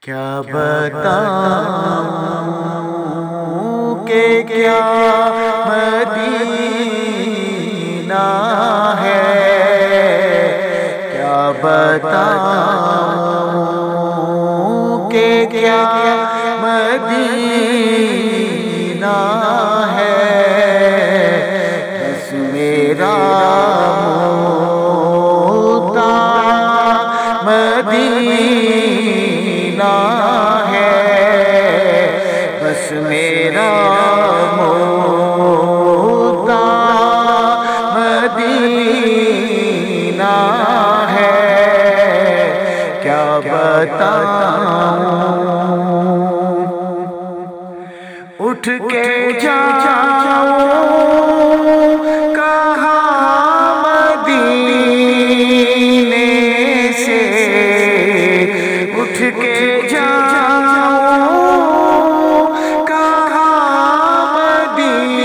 کیا بتاؤں کہ کیا مدینہ ہے، کیا بتاؤں کہ کیا مدینہ ہے، بس میرا مدینہ ہے، بس میرا مدینہ ہے، کیا بتاؤں اٹھ کے جاؤں اٹھ کے جاؤں کہاں مدینے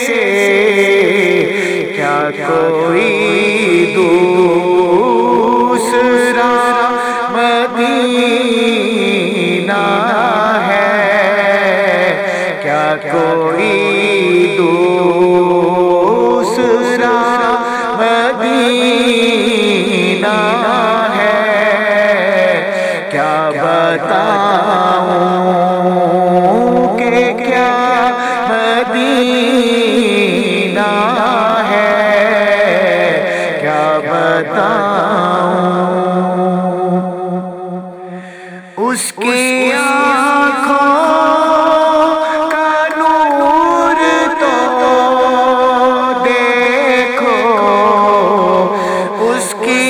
سے، کیا کوئی دوسرا مدینہ ہے، کیا کوئی دوسرا مدینہ ہے، کیا بتاؤں کہ کیا مدینہ ہے، کیا بتاؤں اس کی آنکھوں کا نور تو دیکھو، اس کی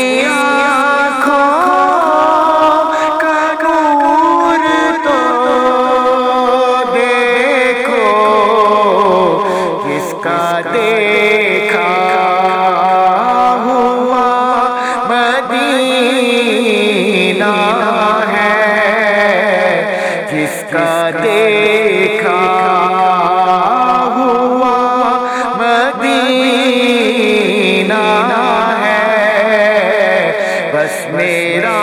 دیکھا ہوا مدینہ ہے، جس کا دیکھا ہوا مدینہ ہے، بس میرا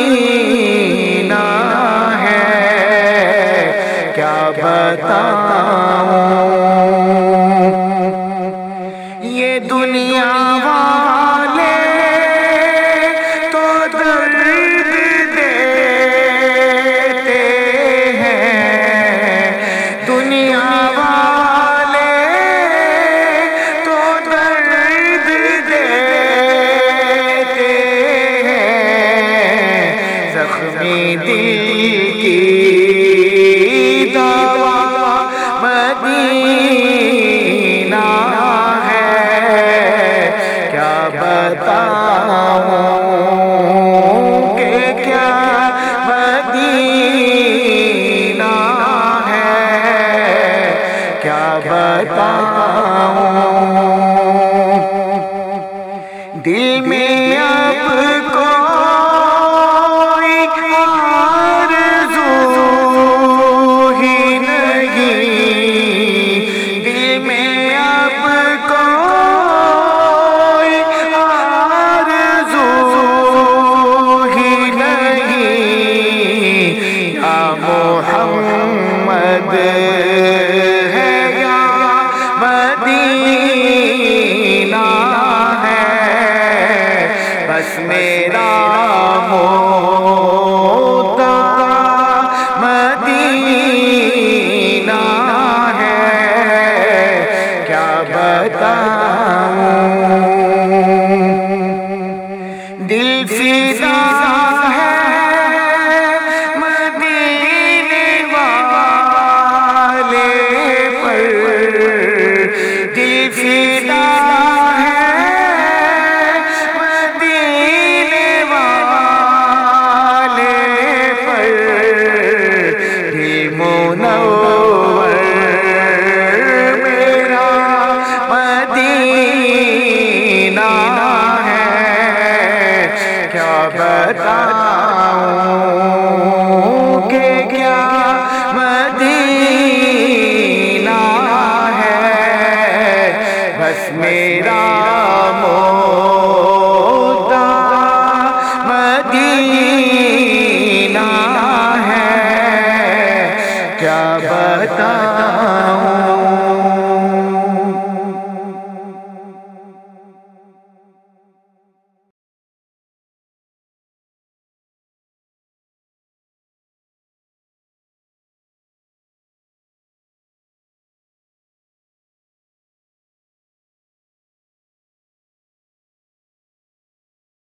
مدینہ ہے، کیا بتاؤں یہ دنیا والے تو درد دیتے ہیں، دنیا والے تو درد دیتے ہیں، زخمی دل کی مدینہ ہے، کیا بتاؤں کہ کیا مدینہ ہے، کیا بتاؤں دل میں اب کوئی آرزو ہی نہیں، دل میں اب کوئی آرزو ہی نہیں، یا محمد ہے یا مدینہ ہے، بس میرا مدینہ ہے، کیا بتاؤں دل فدا ہے مدینے والے پر، دل فدا ہے مدینے والے پر، دل منور میرا مدینہ ہے، کیا بتاؤں